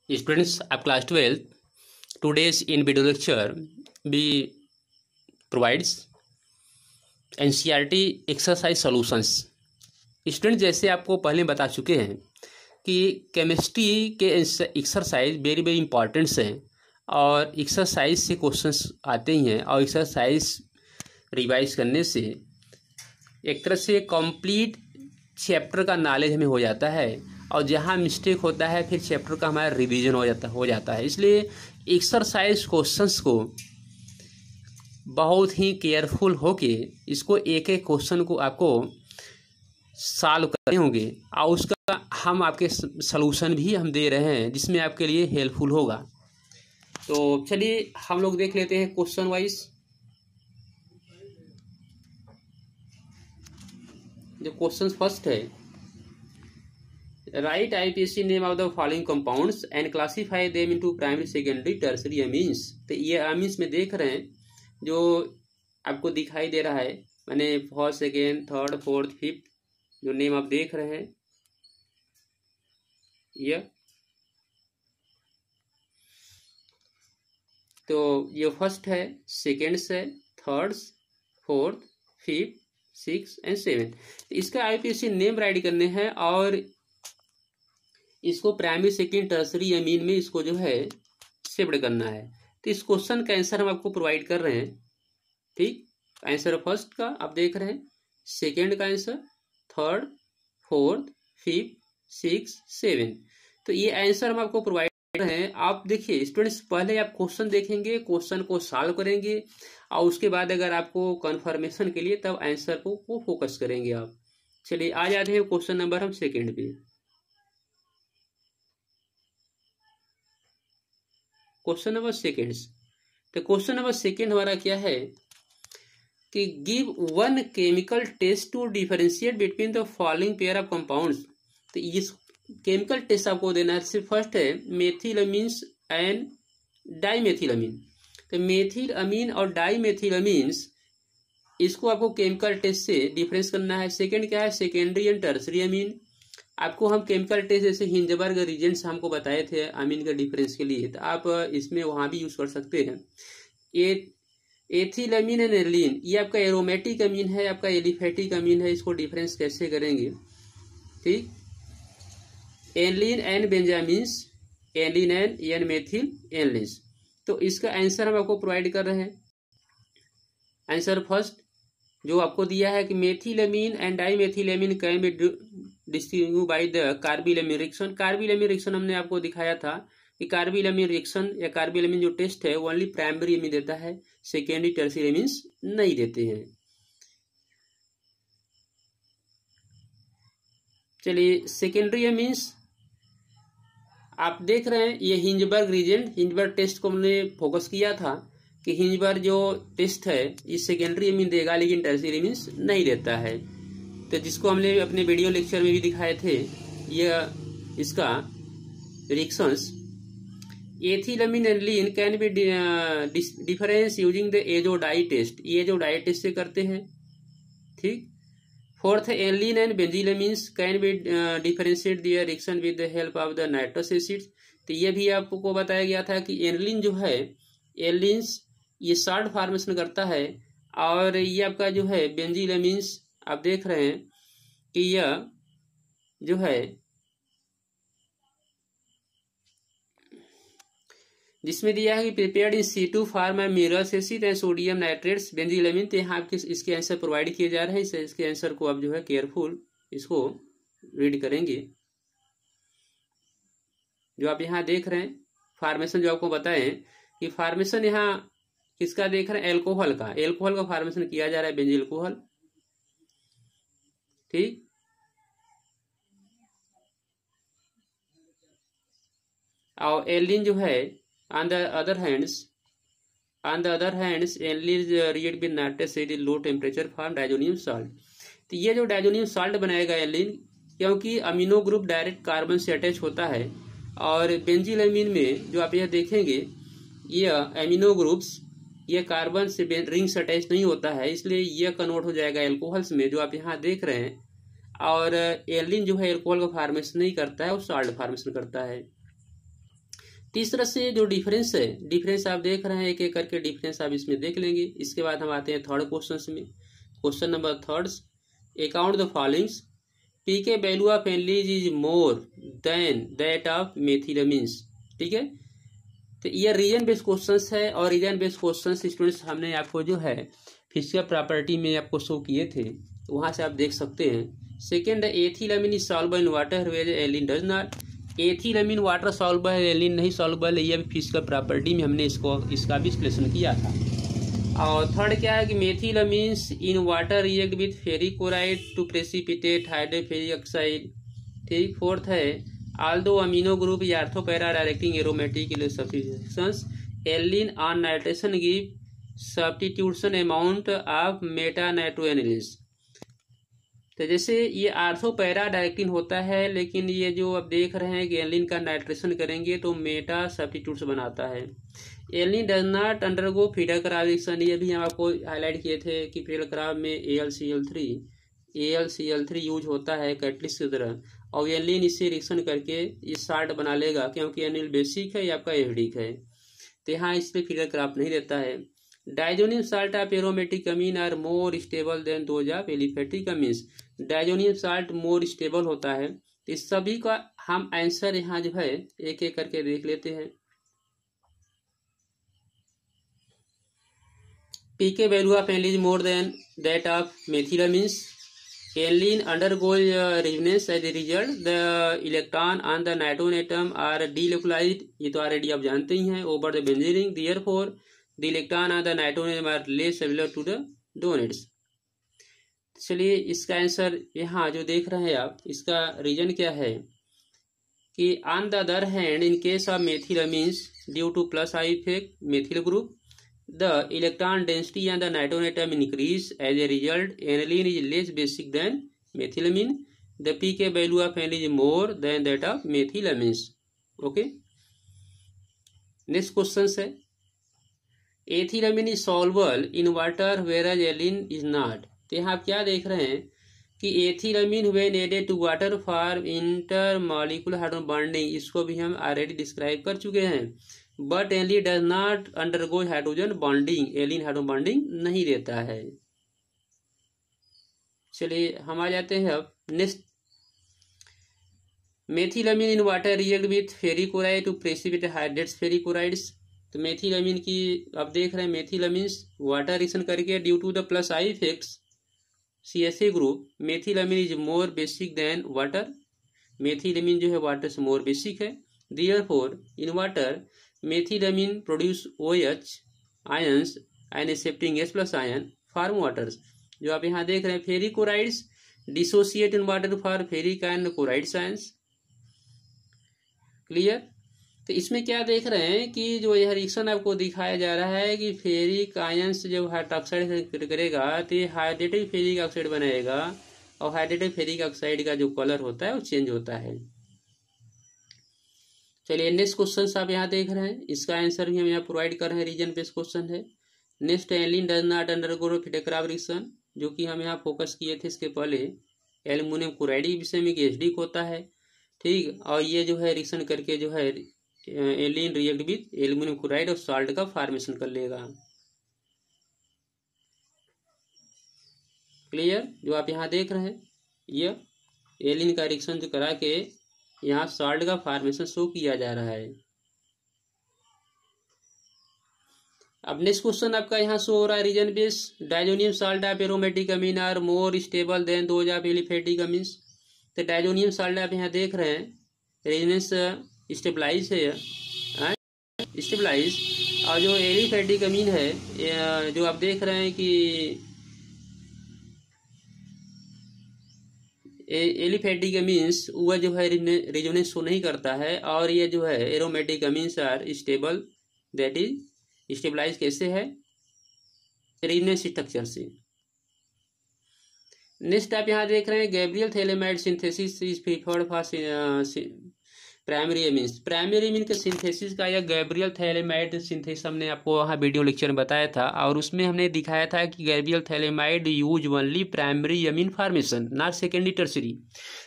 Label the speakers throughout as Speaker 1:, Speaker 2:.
Speaker 1: Students of class 12, today's in video lecture we provides NCERT exercise solutions। Student जैसे आपको पहले बता चुके हैं कि केमिस्ट्री के एक्सरसाइज वेरी वेरी इंपॉर्टेंट्स हैं और एक्सरसाइज से क्वेश्चंस आते ही हैं और एक्सरसाइज रिवाइज करने से एक तरह से कंप्लीट चैप्टर का नॉलेज हमें हो जाता है और जहाँ मिस्टेक होता है फिर चैप्टर का हमारा रिवीजन हो जाता है। इसलिए एक्सरसाइज क्वेश्चंस को बहुत ही केयरफुल होके इसको एक एक क्वेश्चन को आपको सॉल्व करने होंगे और उसका हम आपके सलूशन भी हम दे रहे हैं जिसमें आपके लिए हेल्पफुल होगा। तो चलिए हम लोग देख लेते हैं क्वेश्चन वाइज। जो क्वेश्चन फर्स्ट है, right IPSC name of the following compounds and classify them into primary secondary tertiary amines. तो ये अमीन्स में देख रहे हैं जो आपको दिखाई दे रहा है, मैंने first second third fourth fifth जो नेम आप देख रहे हैं ये, तो ये फर्स्ट है, सेकेंड्स है, thirds, fourth, fifth, six and seven. इसका आईपीएससी नेम राइट करने हैं और इसको प्राइमरी सेकेंड टर्सरी अमीन में इसको जो है शिफ्ट करना है। तो इस क्वेश्चन का आंसर हम आपको प्रोवाइड कर रहे हैं। ठीक, आंसर फर्स्ट का आप देख रहे हैं, सेकेंड का answer, third, fourth, fifth, six, seven. तो ये आंसर हम आपको प्रोवाइड कर रहे हैं। आप देखिए स्टूडेंट्स, पहले आप क्वेश्चन देखेंगे, क्वेश्चन को सॉल्व करेंगे और उसके बाद अगर आपको कंफर्मेशन के लिए तब आंसर को फोकस करेंगे आप। चलिए आ जाते हैं क्वेश्चन नंबर हम सेकेंड पे। क्वेश्चन नंबर सेकेंड, तो क्वेश्चन नंबर सेकेंड हमारा क्या है कि give one chemical test to differentiate between the following pair of compounds. तो इस केमिकल टेस्ट आपको देना है। सिर्फ फर्स्ट है मेथिलअमीन्स एंड डाइमेथिलअमीन। तो मेथिल अमीन और डाइमेथिलअमीन्स, इसको आपको केमिकल टेस्ट से डिफरेंस करना है। सेकेंड क्या है, सेकेंडरी एंड टर्सरी अमीन। आपको हम केमिकल टेस्ट जैसे हिंजबर्ग रीजेंट्स हमको बताए थे अमीन का डिफरेंस के लिए, तो आप इसमें वहाँ भी यूज कर सकते हैं। एथिलअमीन एंड एलिन, ये आपका एरोमेटिक अमीन है, आपका एलिफेटिक अमीन है, इसको डिफरेंस कैसे करेंगे। ठीक, aniline and benzylamines, aniline and methyl anilines. तो इसका आंसर हम आपको प्रोवाइड कर रहे हैं। आंसर फर्स्ट जो आपको दिया है कि methylamine and dimethylamine can be distinguished by the carbylamine reaction. Carbylamine reaction हमने आपको दिखाया था कि कार्बिलअमीन रिएक्शन या कार्बिलअमीन जो टेस्ट है वो ओनली प्राइमरी अमीन देता है, सेकेंडरी टर्सरी अमीन्स नहीं देते हैं। चलिए सेकेंडरी अमीन्स आप देख रहे हैं, ये हिंजबर्ग रीजेंट, हिंजबर्ग टेस्ट को हमने फोकस किया था कि हिंजबर्ग जो टेस्ट है ये सेकेंडरी अमीन देगा लेकिन टर्सरी अमीन्स नहीं देता है। तो जिसको हमने अपने वीडियो लेक्चर में भी दिखाए थे, यह इसका reactions ethylamine and aniline can be difference using the azo dye test, ये एजोडाई टेस्ट से करते हैं। ठीक, fourth aniline and benzylamines can be differentiate their reaction with the help of the nitrous acid. तो ये भी आपको बताया गया था कि एलिन जो है, एलिन्स ये सॉल्ट फॉर्मेशन करता है और ये आपका जो है बेंजिलअमीन्स आप देख रहे हैं कि यह जो है जिसमें दिया है कि prepared in situ form minerals acid and sodium nitrates benzylamine. तो यहाँ आपके इसके आंसर प्रोवाइड किए जा रहे हैं। इसके आंसर को आप जो है केयरफुल इसको रीड करेंगे। जो आप यहाँ देख रहे हैं फॉर्मेशन जो आपको बताएं कि फॉर्मेशन यहाँ किसका देख रहे हैं, एल्कोहल का, एल्कोहल का फॉर्मेशन किया जा रहा है, बेंजील अल्कोहल। ठीक, और एलिन जो है on the other hands aniline react with nitrous acid low temperature form diazonium salt. तो ये जो डाइजोनियम सॉल्ट बनाएगा एलिन, क्योंकि अमीनो ग्रुप डायरेक्ट कार्बन से अटैच होता है और बेंजिलअमीन में जो आप यह देखेंगे ये अमीनो ग्रुप्स ये कार्बन से रिंग से अटैच नहीं होता है, इसलिए यह कन्वर्ट हो जाएगा एल्कोहल्स में जो आप यहाँ देख रहे हैं। और एलिन जो है एल्कोहल का फॉर्मेशन नहीं करता है, वो सॉल्ट फॉर्मेशन करता है। तीसरा से जो डिफरेंस है, डिफरेंस आप देख रहे हैं, एक एक करके डिफरेंस आप इसमें देख लेंगे। इसके बाद हम आते हैं थर्ड क्वेश्चन में। Question number third, account the followings, pK value of anilines is more than that of methylamines. ठीक है, तो ये रीजन बेस्ड क्वेश्चंस है, और रीजन बेस्ड क्वेश्चंस स्टूडेंट्स हमने आपको जो है फिजिकल प्रॉपर्टी में आपको शो किए थे, तो वहां से आप देख सकते हैं। Second, ethylamine is soluble in water where aniline does not. Ethylamine water soluble है, एलिन नहीं सॉल्युबल है, ये भी फिजिकल प्रॉपर्टी में हमने इसका भी विश्लेषण किया था। और थर्ड क्या है कि methylamines in water react with ferric chloride to precipitate hydro ferric oxide. ठीक। फोर्थ है although amino group is orthopara directing aromatic substitutions, aniline on nitration give substitution amount of meta nitroanilins। तो जैसे ये आर्थोपैरा डायरेक्टिंग होता है, लेकिन ये जो आप देख रहे हैं कि एलिन का नाइट्रेशन करेंगे तो मेटा सब्स्टिट्यूट्स बनाता है। Aniline does not undergo Friedel Crafts reaction, ये भी हम आपको हाईलाइट किए थे कि फिडर-क्राब में AlCl3 यूज होता है कैटलिस्ट की तरह, और एलिन इससे रिएक्शन करके ये साल्ट बना लेगा, क्योंकि एनिल बेसिक है या आपका एसिडिक है, तो यहाँ इस पर फिडर-क्राब नहीं रहता है। Diazonium salt of aromatic amine are more stable than those of aliphatic amines. Diazonium salt more stable होता है। इस सभी का हम आंसर यहाँ जो है एक एक करके देख लेते हैं। PK value of aniline more than that of methylamines. Aniline undergoes resonance as a result, the electron on the nitrogen atom are delocalized, ये तो ऑलरेडी आप जानते ही हैं, over the benzene ring, therefore the electron on the nitrogen atom are less similar to the donates। चलिए इसका answer यहाँ जो देख रहे हैं आप, इसका रीजन क्या है कि on the other hand in case of methylamines due to plus I effect methyl group, the electron density on the nitrogen atom increase, as a result aniline is less basic than methylamine, the pK value of aniline is more than that of methylamines। okay, next question है एथिलमिन is soluble in water whereas aniline is not। तो यहाँ आप क्या देख रहे हैं कि एथिलमिन when added to water form intermolecular hydrogen bonding, इसको भी हम ऑलरेडी डिस्क्राइब कर चुके हैं। But aniline does not undergo hydrogen bonding, aniline hydrogen bonding नहीं देता है। चलिए हम आ जाते हैं अब next. Methylamine in water react with ferric chloride to precipitate hydrates ferric chlorides. तो मेथिलमिन की आप देख रहे हैं, मेथिलमिन वाटर रिएक्शन करके due to the plus I effects CSA group, methylamine is more basic than water. Methylamine जो है water से मोर बेसिक है। Therefore in water methylamine produce OH ions and accepting H+ ion form waters. जो आप यहाँ देख रहे हैं ferric chlorides dissociate in water for ferric and chlorides ions. Clear. तो इसमें क्या देख रहे हैं कि जो यह रिएक्शन आपको दिखाया जा रहा है कि फेरिक आयंस जब हाइड्रोक्साइड करेगा तो हाइड्रेटेड फेरिक ऑक्साइड बनाएगा, और हाइड्रेटेड फेरिक ऑक्साइड का जो कलर होता है वो चेंज होता है। चलिए नेक्स्ट क्वेश्चन आप यहाँ देख रहे हैं, इसका आंसर भी हम यहाँ प्रोवाइड कर रहे हैं, रीजन बेस्ड क्वेश्चन है। Next aniline does not undergo Friedel Crafts reaction, जो कि हम यहाँ फोकस किए थे इसके पहले एल्युमिनियम क्लोराइड के विषय में, एसिडिक होता है। ठीक। और ये जो है रिएक्शन करके जो है aniline react with aluminium chloride और साल्ट का फॉर्मेशन कर लेगा। क्लियर। जो आप यहाँ देख रहे हैं ये एलिन का रिएक्शन जो करा के यहाँ साल्ट का फॉर्मेशन शो किया जा रहा है। अब नेक्स्ट क्वेश्चन आपका यहाँ शो हो रहा है reason base. Diazonium salt of aromatic amine are more stable than those of aliphatic amines. तो डाइजोनियम साल्ट आप यहाँ देख रहे हैं रेजोनेंस स्टेबलाइज है, स्टेबलाइज। और जो एलिफेटिक अमीन है जो आप देख रहे हैं कि एलिफेटिक अमीन्स वह जो है रेजोनेंस शो नहीं करता है, और ये जो है aromatic amines are stable, that is stabilize कैसे है रेजोनेंस स्ट्रक्चर से। नेक्स्ट आप यहाँ देख रहे हैं Gabriel phthalimide synthesis is preferred for primary amine के सिंथेसिस का या गैब्रियल थैलेमाइड सिंथेसिस हमने आपको वहाँ वीडियो लेक्चर में बताया था, और उसमें हमने दिखाया था कि Gabriel phthalimide use only primary amine formation not secondary tertiary.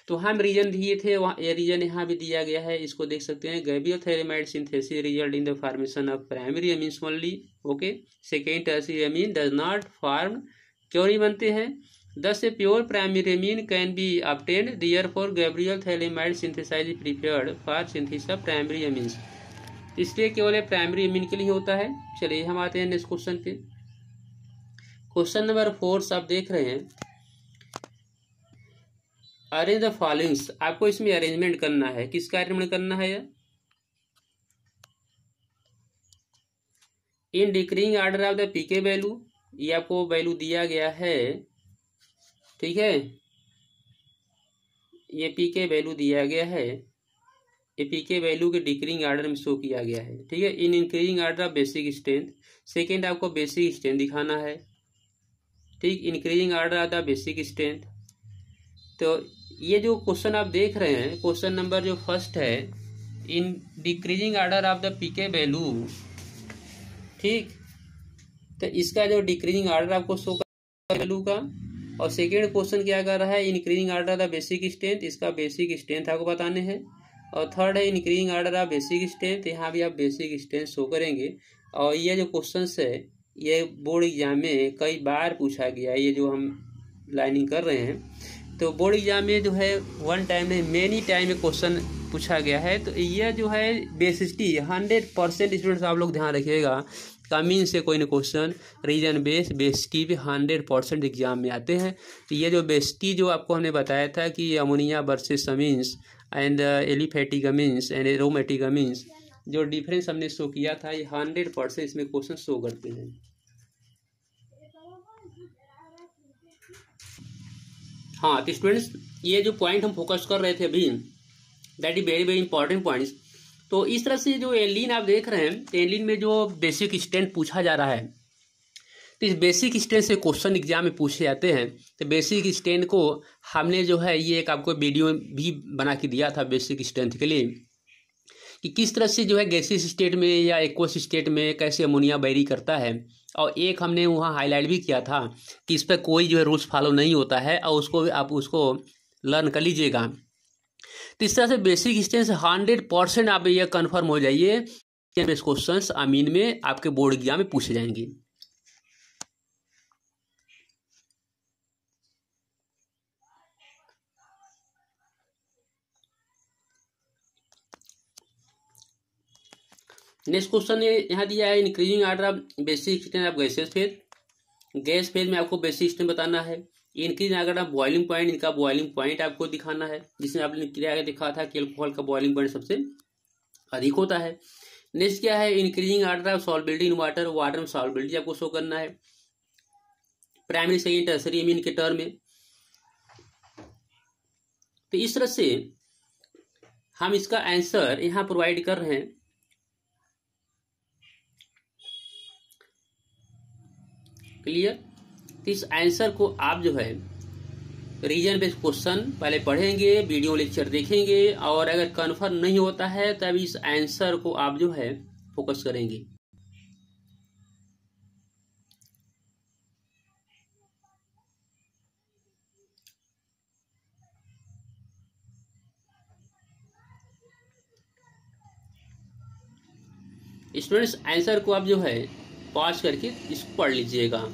Speaker 1: तो हम रीजन दिए थे, वहाँ ये रीजन यहाँ भी दिया गया है, इसको देख सकते हैं। Gabriel phthalimide synthesis result in the formation of primary amines only, okay. Second tertiary amine does not form, क्यों नहीं बनते हैं? Thus, a pure primary amine can be obtained. Therefore, Gabriel thalamide synthesis is prepared for synthesis of primary amines. इसलिए केवल primary amine के लिए होता है। चलिए हम आते हैं नेक्स्ट क्वेश्चन पे। क्वेश्चन नंबर 4 आप देख रहे हैं, अरेंज द फॉलोइंग्स। आपको इसमें अरेंजमेंट करना है, किसका अरेंजमेंट करना है? In decreasing order of the pKa value, ये आपको वैल्यू दिया गया है, ठीक है। ये पीके वैल्यू दिया गया है, ये पीके वैल्यू के डिक्रीजिंग ऑर्डर में शो किया गया है, ठीक है। In increasing order of basic strength, second आपको बेसिक स्ट्रेंथ दिखाना है, ठीक। Increasing order of the basic strength. तो ये जो क्वेश्चन आप देख रहे हैं, क्वेश्चन नंबर जो फर्स्ट है, in decreasing order of the pKa value, ठीक। तो इसका जो डिक्रीजिंग ऑर्डर आपको शो कर वैल्यू का, और सेकेंड क्वेश्चन क्या कर रहा है? Increasing order the basic strength, इसका बेसिक स्ट्रेंथ आपको बताने हैं। और थर्ड है increasing order of basic strength, यहाँ भी आप बेसिक स्ट्रेंथ शो करेंगे। और ये जो क्वेश्चन है ये बोर्ड एग्जाम में कई बार पूछा गया है, ये जो हम लाइनिंग कर रहे हैं। तो बोर्ड एग्जाम में जो है वन टाइम नहीं मेनी टाइम में क्वेश्चन पूछा गया है। तो ये जो है बेसिसिटी 100% स्टूडेंट्स आप लोग ध्यान रखिएगा, कमीन से कोई न क्वेश्चन रीजन बेसिसिटी पे 100% एग्जाम में आते हैं। तो ये जो बेसिसिटी जो आपको हमने बताया था कि ammonia versus amines and aliphatic amines and aromatic amines, जो डिफरेंस हमने शो किया था, ये 100% इसमें क्वेश्चन शो करते हैं। हाँ, तो स्टूडेंट्स ये जो पॉइंट हम फोकस कर रहे थे अभी, that is very very important points. तो इस तरह से जो एलिन आप देख रहे हैं, तो एलिन में जो बेसिक स्ट्रेंथ पूछा जा रहा है, तो इस बेसिक स्ट्रेंथ से क्वेश्चन एग्जाम में पूछे जाते हैं। तो बेसिक स्ट्रेंथ को हमने जो है ये एक आपको वीडियो भी बना के दिया था बेसिक स्ट्रेंथ के लिए, कि किस तरह से जो है गैसियस स्टेट में या एक्वस स्टेट में कैसे अमोनिया वेरी करता है। और एक हमने वहाँ हाईलाइट भी किया था कि इस पर कोई जो है रूल्स फॉलो नहीं होता है, और उसको आप उसको लर्न कर लीजिएगा। तो इस तरह से बेसिक स्ट्रेंथ से 100% आप ये कंफर्म हो जाइए कि क्वेश्चंस अमीन में आपके बोर्ड एग्जाम में पूछे जाएंगे। नेक्स्ट क्वेश्चन यहाँ दिया है, increasing order of basic strength of gases phase. Gas phase में आपको बेसिक स्ट्रेंथ बताना है। Increasing order of boiling point, इनका बॉइलिंग पॉइंट आपको दिखाना है, जिसमें आपने क्लियर दिखा था कि अल्कोहल का बॉइलिंग पॉइंट सबसे अधिक होता है। नेक्स्ट क्या है? Increasing order of solubility in water, water में सॉल्बिलिटी आपको शो करना है प्राइमरी सेकेंड टर्सरी एमीन के टर्म में। तो इस तरह से हम इसका आंसर यहां प्रोवाइड कर रहे हैं। क्लियर? तो इस आंसर को आप जो है रीजन बेस्ड क्वेश्चन पहले पढ़ेंगे, वीडियो लेक्चर देखेंगे, और अगर कन्फर्म नहीं होता है तब इस आंसर को आप जो है फोकस करेंगे। स्टूडेंट्स आंसर को आप जो है पॉज करके इसको पढ़ लीजिएगा।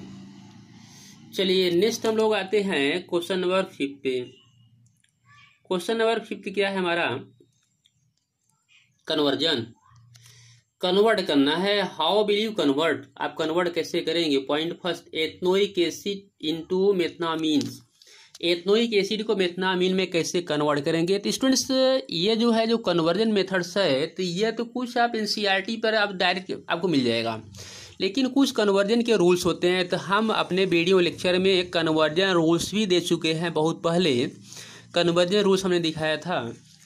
Speaker 1: चलिए नेक्स्ट हम लोग आते हैं क्वेश्चन नंबर 5 पे। क्वेश्चन नंबर 5 क्या है हमारा? कन्वर्जन, कन्वर्ट करना है। हाउ विल यू कन्वर्ट, आप कन्वर्ट कैसे करेंगे? Point first, ethanoic acid into methanamines. Ethanoic acid को मेथनामीन में कैसे कन्वर्ट करेंगे? तो स्टूडेंट्स ये जो है जो कन्वर्जन मेथड्स है, तो ये तो कुछ आप एनसीईआरटी पर आप डायरेक्ट आपको मिल जाएगा, लेकिन कुछ कन्वर्जन के रूल्स होते हैं। तो हम अपने वीडियो लेक्चर में कन्वर्जन रूल्स भी दे चुके हैं बहुत पहले। कन्वर्जन रूल्स हमने दिखाया था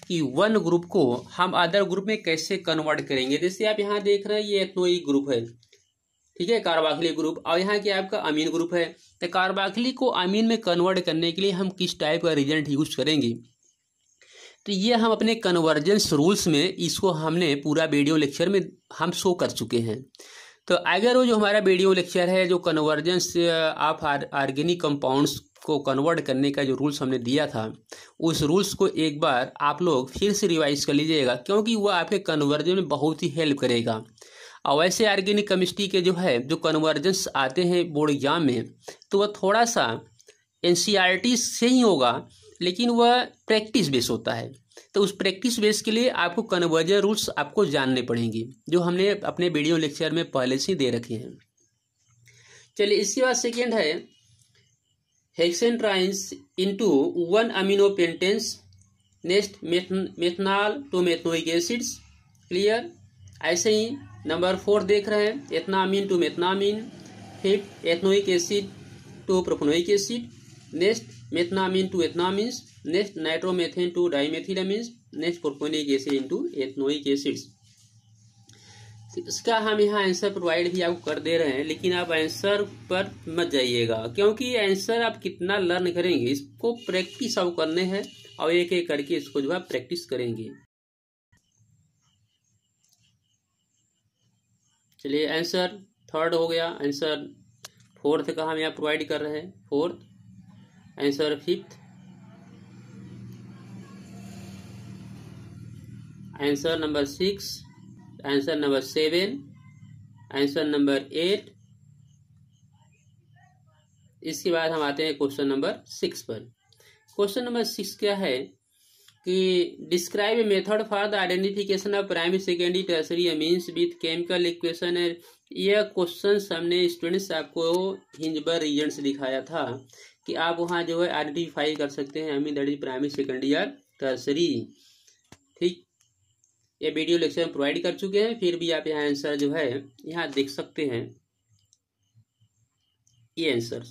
Speaker 1: कि वन ग्रुप को हम अदर ग्रुप में कैसे कन्वर्ट करेंगे। जैसे आप यहाँ देख रहे हैं ये एथनोइक ग्रुप है, ठीक है, कार्बोक्सिलिक ग्रुप, और यहाँ क्या आपका अमीन ग्रुप है। तो कार्बोक्सिलिक को अमीन में कन्वर्ट करने के लिए हम किस टाइप का रिएजेंट यूज करेंगे? तो ये हम अपने कन्वर्जेंस रूल्स में इसको हमने पूरा वीडियो लेक्चर में हम शो कर चुके हैं। तो अगर वो जो हमारा वीडियो लेक्चर है जो कन्वर्जेंस ऑफ ऑर्गेनिक कंपाउंड्स को कन्वर्ट करने का जो रूल्स हमने दिया था, उस रूल्स को एक बार आप लोग फिर से रिवाइज कर लीजिएगा, क्योंकि वो आपके कन्वर्जन में बहुत ही हेल्प करेगा। और वैसे ऑर्गेनिक केमिस्ट्री के जो है जो कन्वर्जेंस आते हैं बोर्ड एग्जाम में, तो वह थोड़ा सा एनसीईआरटी से ही होगा, लेकिन वह प्रैक्टिस बेस होता है। तो उस प्रैक्टिस बेस के लिए आपको कन्वर्जन रूल्स आपको जानने पड़ेंगे, जो हमने अपने वीडियो लेक्चर में पहले से दे रखे हैं। चलिए, इसके बाद सेकेंड है hexane trines into 1 amino pentanes, next methanol to methanoic acids. Clear. ऐसे ही नंबर 4 देख रहे हैं, ethanamine to methanamine, fifth ethanoic acid to propanoic acid, next methanamine to ethanamines, next nitromethane to dimethylamines, next propionic acid into ethanoic acids. इसका हम यहाँ answer provide भी आपको कर दे रहे हैं, लेकिन आप आंसर पर मत जाइएगा, क्योंकि आंसर आप कितना लर्न करेंगे, इसको प्रैक्टिस आप करने हैं और एक एक करके इसको जो है प्रैक्टिस करेंगे। चलिए, आंसर 3rd हो गया, आंसर 4th का हम यहाँ प्रोवाइड कर रहे हैं, 4th, answer 5th, answer number 6, answer number 7, answer number 8। इसके बाद हम आते हैं क्वेश्चन नंबर 6 पर। क्वेश्चन नंबर 6 क्या है कि describe a method for the identification of primary secondary tertiary amines with chemical equation. यह क्वेश्चन हमने स्टूडेंट्स आपको हिंजबर्ग रीजन से दिखाया था कि आप वहाँ जो है आइडेंटिफाई कर सकते हैं अमीन दैट इज प्राइमरी सेकेंडरी या टर्सरी। ठीक, ये वीडियो लेक्चर में प्रोवाइड कर चुके हैं, फिर भी आप यहाँ आंसर जो है यहाँ देख सकते हैं, ये आंसर।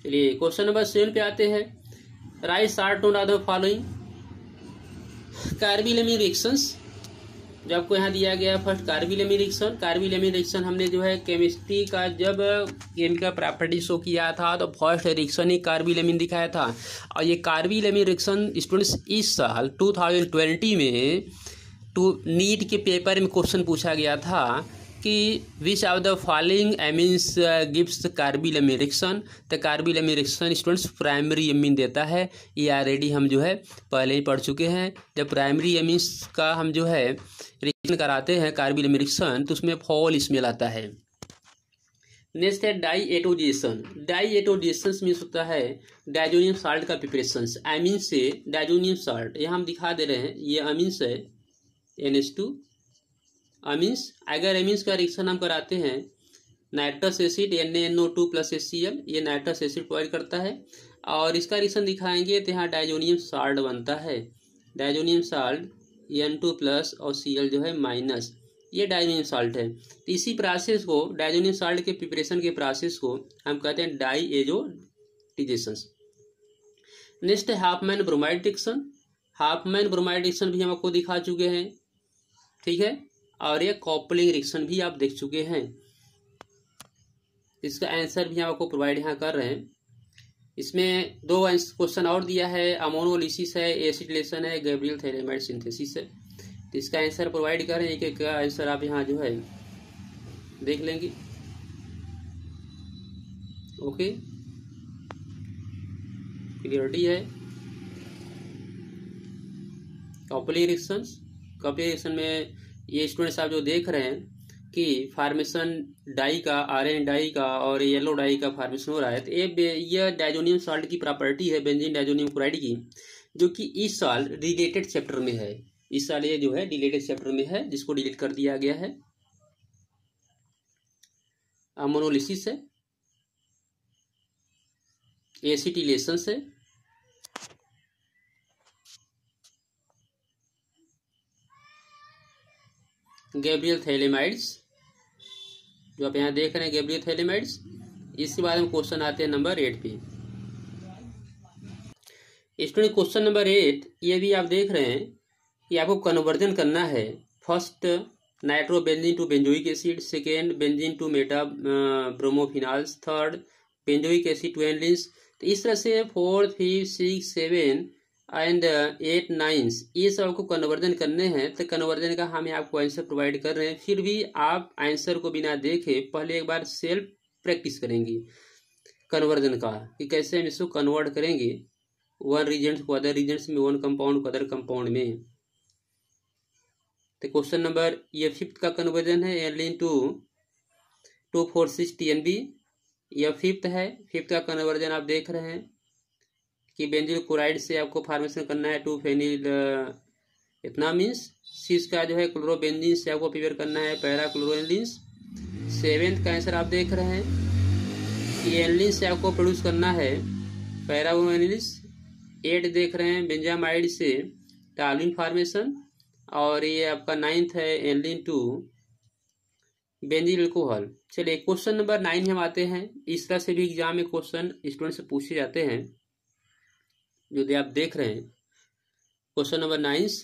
Speaker 1: चलिए, क्वेश्चन नंबर 7 पे आते हैं। Write short note of the following carbylamine reactions. जो आपको यहाँ दिया गया है, first carbylamine reaction. Carbylamine reaction हमने जो है केमिस्ट्री का जब केमिकल प्रॉपर्टी शो किया था तो फर्स्ट रिएक्शन ही कार्बिलमिन दिखाया था। और ये कार्बिलमिन रिएक्शन स्टूडेंट्स इस साल 2020 में नीट के पेपर में क्वेश्चन पूछा गया था कि which of the following amines gives carbylamine reaction. तो carbylamine reaction students primary amine देता है, ये ऑलरेडी हम जो है पहले ही पढ़ चुके हैं। जब प्राइमरी एमीन्स का हम जो है रिएक्शन कराते हैं कार्बिलमिन रिएक्शन, तो उसमें फॉल स्मेल आता है। नेक्स्ट है डाईएटोजेशन। डाईएटोजेशन मीन्स होता है डायजोनियम साल्ट का प्रिपरेशन, एमीन से डायजोनियम साल्ट। यहाँ हम दिखा दे रहे हैं, ये अमीन्स है NH2 अमीन्स। अगर अमीन्स का रिएक्शन हम कराते हैं नाइट्रस एसिड NaNO2 + HCl, ये नाइट्रस एसिड प्रोवाइड करता है। और इसका रिएक्शन दिखाएंगे तो यहाँ डायजोनियम साल्ट बनता है, डायजोनियम साल्ट N2+ और Cl जो है माइनस, ये डायजोनियम साल्ट है। तो इसी प्रोसेस को, डायजोनियम साल्ट के प्रिपरेशन के प्रोसेस को हम कहते हैं डाईएटोजेशन। नेक्स्ट है Hopman bromide reaction. Hopman bromide reaction भी हम आपको दिखा चुके हैं, ठीक है। और ये कॉपलिंग रिएक्शन भी आप देख चुके हैं। इसका आंसर भी हम आपको प्रोवाइड यहाँ कर रहे हैं। इसमें 2 क्वेश्चन और दिया है, अमोनोलिसिस है, एसिटिलेशन है, गैब्रियल थैलेमाइड सिंथेसिस है। तो इसका आंसर प्रोवाइड कर रहे हैं, एक एक का आंसर आप यहाँ जो है देख लेंगे। ओके, क्लियरिटी है। कॉपलिंग रिएक्शन में ये स्टूडेंट्स आप जो देख रहे हैं कि फार्मेशन डाई का, आरएन डाई का और येलो डाई का फार्मेशन हो रहा है, तो ये डायजोनियम साल्ट की प्रॉपर्टी है बेंजीन डायजोनियम क्लोराइड की, जो कि इस साल रिलेटेड चैप्टर में है। इस साल ये जो है रिलेटेड चैप्टर में है, जिसको डिलीट कर दिया गया है। अमोनोलिसिस है, एसिटिलेशन है, गैब्रियल थैलेमाइड्स, जो आप यहाँ देख रहे हैं गैब्रियल थैलेमाइड्स। इसके बाद हम क्वेश्चन आते हैं नंबर 8 पे। स्टूडेंट क्वेश्चन नंबर 8 ये भी आप देख रहे हैं कि आपको कन्वर्जन करना है। First nitrobenzene to benzoic acid, second benzene to meta bromophenols, third benzoic acid 2 anilines. तो इस तरह से 4, 5, 6, 7 एंड 8, 9 ये सब आपको कन्वर्जन करने हैं। तो कन्वर्जन का हम आपको आंसर प्रोवाइड कर रहे हैं, फिर भी आप आंसर को बिना देखे पहले एक बार सेल्फ प्रैक्टिस करेंगे कन्वर्जन का कि कैसे हम इसको कन्वर्ट करेंगे वन रीजेंट्स को अदर रीजेंट्स में, वन कंपाउंड को अदर कंपाउंड में। तो क्वेश्चन नंबर ये 5th का कन्वर्जन है एनिलीन टू 2,4,6 TNB। यह 5th है। 5th का कन्वर्जन आप देख रहे हैं कि बेंजील क्लोराइड से आपको फॉर्मेशन करना है 2-फेनिल एथनामीन्स। 6 का जो है क्लोरोबेंजीन से आपको प्रिपेयर करना है पैरा क्लोरोएनिलीन्स। 7th का आंसर आप देख रहे हैं कि एनिलीन से आपको प्रोड्यूस करना है पैरा एनिलीन्स। 8 देख रहे हैं बेंजामाइड से टॉल्यूइन फॉर्मेशन। और ये आपका 9th है एनिलीन टू बेंजील अल्कोहल। चलिए क्वेश्चन नंबर 9 में हम आते हैं। इस तरह से भी एग्जाम में क्वेश्चन स्टूडेंट से पूछे जाते हैं जो आप देख रहे हैं। Question number 9,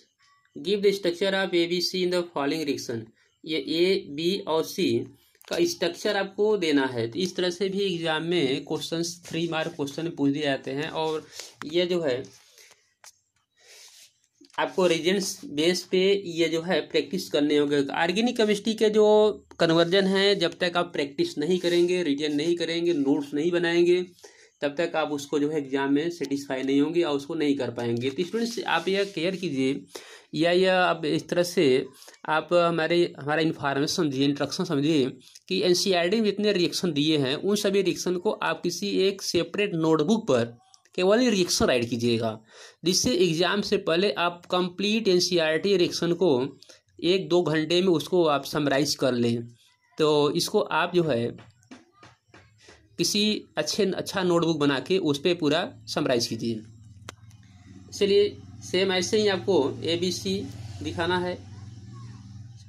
Speaker 1: give the structure of ABC in the following reaction. ये A, B और C का स्ट्रक्चर आपको देना है। तो इस तरह से भी एग्जाम में क्वेश्चन 3 मार्क क्वेश्चन पूछ दिए जाते हैं। और ये जो है आपको रीजन्स बेस पे ये जो है प्रैक्टिस करने होंगे। ऑर्गेनिक केमिस्ट्री के जो कन्वर्जन है जब तक आप प्रैक्टिस नहीं करेंगे, रीजन नहीं करेंगे, नोट्स नहीं बनाएंगे, तब तक आप उसको जो है एग्जाम में सेटिस्फाई नहीं होंगे और उसको नहीं कर पाएंगे। तो स्टूडेंट्स आप यह केयर कीजिए या आप इस तरह से आप हमारा इन्फॉर्मेशन समझिए, इंस्ट्रक्शन समझिए कि एनसीईआरटी में जितने रिएक्शन दिए हैं उन सभी रिएक्शन को आप किसी एक सेपरेट नोटबुक पर केवल रिएक्शन राइट कीजिएगा, जिससे एग्जाम से पहले आप कंप्लीट एनसीईआरटी रिएक्शन को 1-2 घंटे में उसको आप समराइज कर लें। तो इसको आप जो है किसी अच्छा नोटबुक बना के उस पर पूरा समराइज कीजिए। चलिए सेम ऐसे ही आपको ABC दिखाना है।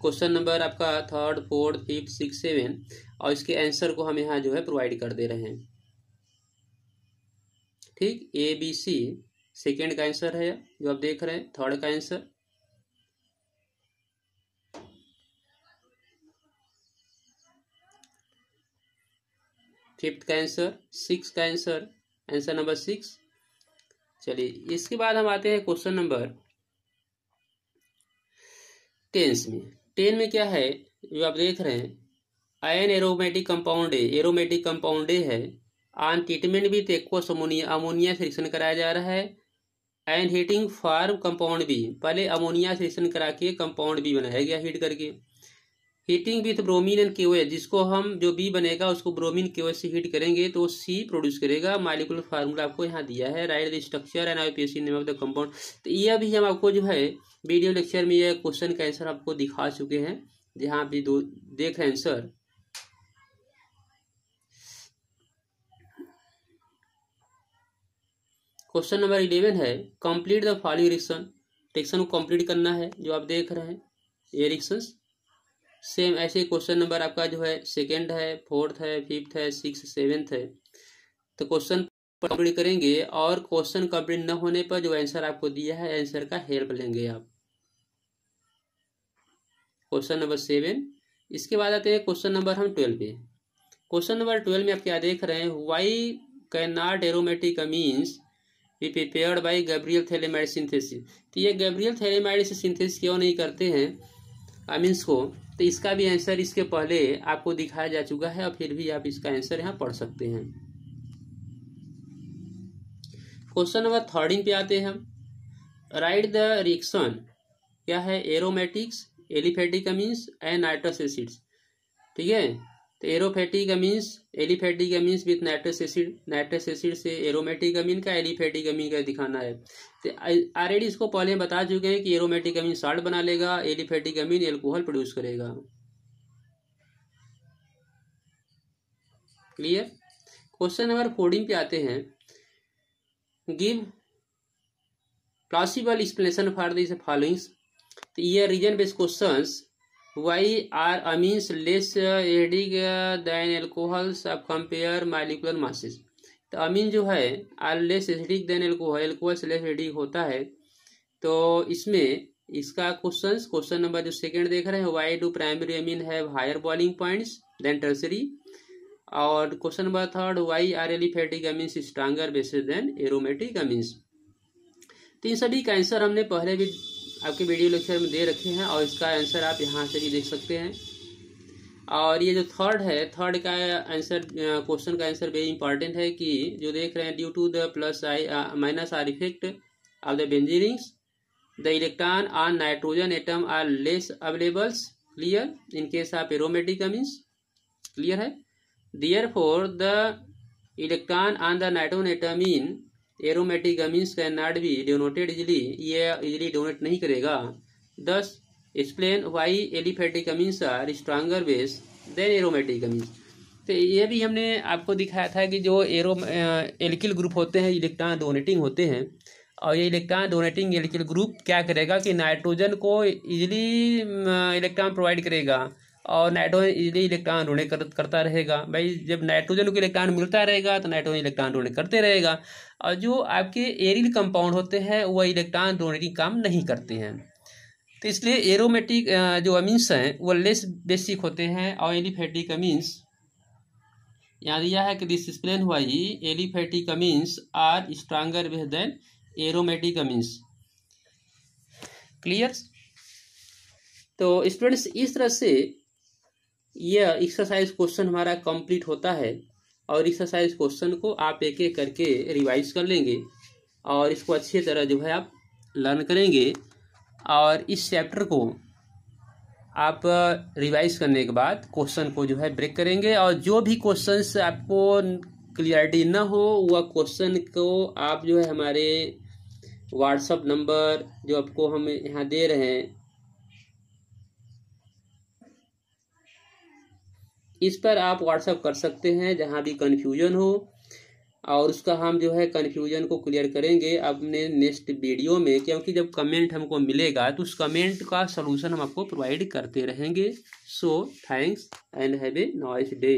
Speaker 1: क्वेश्चन नंबर आपका 3rd, 4th, 5th, 6th, 7 और इसके आंसर को हम यहाँ जो है प्रोवाइड कर दे रहे हैं। ठीक, ABC 2nd का आंसर है जो आप देख रहे हैं। 3rd का आंसर, 5th का आंसर, 6th का आंसर, आंसर नंबर 6। चलिए इसके बाद हम आते हैं क्वेश्चन नंबर 10 में। 10 में क्या है जो आप देख रहे हैं, an aromatic compound A, aromatic compound A है। On treatment with aqueous ammonia से रिएक्शन कराया जा रहा है। And heating form compound B, पहले अमोनिया से रिएक्शन करा के कंपाउंड बी बनाया गया हीट करके। Heating with bromine and KOH, जिसको हम जो बी बनेगा उसको ब्रोमीन KOH से हीट करेंगे तो C प्रोड्यूस करेगा। मॉलिक्यूलर फार्मूला आपको यहाँ दिया है। Right the structure and IUPAC name of the compound. तो यह भी हम आपको जो है वीडियो लेक्चर में यह क्वेश्चन का आंसर आपको दिखा चुके हैं, जहाँ आप भी देख रहे हैं आंसर। क्वेश्चन नंबर 11 है, complete the following reaction. Reaction को कंप्लीट करना है जो आप देख रहे हैं ये रिएक्शंस। सेम ऐसे क्वेश्चन नंबर आपका जो है 2nd है, 4th है, 5th है, 6th, 7th है। तो क्वेश्चन कंप्लीट करेंगे और क्वेश्चन कंप्लीट न होने पर जो आंसर आपको दिया है आंसर का हेल्प लेंगे आप। Question number 7। इसके बाद आते हैं क्वेश्चन नंबर हम 12 पे। क्वेश्चन नंबर 12 में आप क्या देख रहे हैं, why can not aromatic amines be prepared by Gabriel phthalimide synthesis. तो ये गैब्रियल थैलेमाइड से सिंथेसिस क्यों नहीं करते हैं अमीन्स को, तो इसका भी आंसर इसके पहले आपको दिखाया जा चुका है और फिर भी आप इसका आंसर यहाँ पढ़ सकते हैं। क्वेश्चन नंबर 13 पे आते हैं हम। राइट द रिएक्शन, क्या है, aromatics, aliphatic amines and nitrous acids. ठीक है, तो aromatic amines, aliphatic amines with nitrous acid, nitrous acid से एरोमेटिक अमीन का, एलिफेटिक अमीन का दिखाना है। तो ऑलरेडी इसको पहले हम बता चुके हैं कि एरोमेटिक अमीन साल्ट बना लेगा, एलिफेटिक अमीन एल्कोहल प्रोड्यूस करेगा। क्लियर। क्वेश्चन नंबर 14 पे आते हैं। Give plausible explanation for this followings. तो ये reason based questions. Why are amines less acidic than alcohols of compare molecular masses। तो अमीन जो है are less acidic than alcohol, alcohol से लेस एसिडिक होता है। तो इसमें इसका क्वेश्चन नंबर जो 2nd देख रहे हैं, why do primary amine have higher boiling points than tertiary. और question number 3, why are aliphatic amines stronger bases than aromatic amines. तो इन सभी का आंसर हमने पहले भी आपके वीडियो लेक्चर में दे रखे हैं और इसका आंसर आप यहाँ से भी देख सकते हैं। और ये जो थर्ड है, थर्ड का आंसर, क्वेश्चन का आंसर वेरी इंपॉर्टेंट है कि जो देख रहे हैं, due to the plus I minus R effect of the benzene rings the electron on nitrogen atom are less availables, clear, in case of aromatic amines, clear है। Therefore, the electron on the nitrogen atom in aromatic amines cannot be donated easily, ये easily donate नहीं करेगा। Thus, explain why aliphatic amines are stronger base than aromatic amines। तो ये भी हमने आपको दिखाया था कि जो एल्किल ग्रुप होते हैं इलेक्ट्रॉन डोनेटिंग होते हैं, और ये इलेक्ट्रॉन डोनेटिंग एल्किल ग्रुप क्या करेगा कि नाइट्रोजन को इजीली इलेक्ट्रॉन प्रोवाइड करेगा और नाइट्रोजन इजीली इलेक्ट्रॉन डोनेट करता रहेगा। भाई जब नाइट्रोजन को इलेक्ट्रॉन मिलता रहेगा तो नाइट्रोजन इलेक्ट्रॉन डोनेट करते रहेगा, और जो आपके एरिल कंपाउंड होते हैं वह इलेक्ट्रॉन डोनेटिंग काम नहीं करते हैं। तो इसलिए एरोमेटिक जो अमीन्स हैं वो लेस बेसिक होते हैं, और एलिफेटिक अमीन्स यहाँ दिया है कि this explain why aliphatic amines are stronger base than aromatic amines, clear. तो स्टूडेंट्स इस तरह से यह एक्सरसाइज क्वेश्चन हमारा कंप्लीट होता है, और एक्सरसाइज क्वेश्चन को आप एक एक करके रिवाइज कर लेंगे और इसको अच्छी तरह जो है आप लर्न करेंगे, और इस चैप्टर को आप रिवाइज करने के बाद क्वेश्चन को जो है ब्रेक करेंगे, और जो भी क्वेश्चंस आपको क्लियरिटी ना हो वह क्वेश्चन को आप जो है हमारे व्हाट्सएप नंबर जो आपको हम यहाँ दे रहे हैं इस पर आप व्हाट्सएप कर सकते हैं जहां भी कन्फ्यूजन हो, और उसका हम जो है कन्फ्यूजन को क्लियर करेंगे अपने नेक्स्ट वीडियो में, क्योंकि जब कमेंट हमको मिलेगा तो उस कमेंट का सलूशन हम आपको प्रोवाइड करते रहेंगे। So thanks and have a nice day.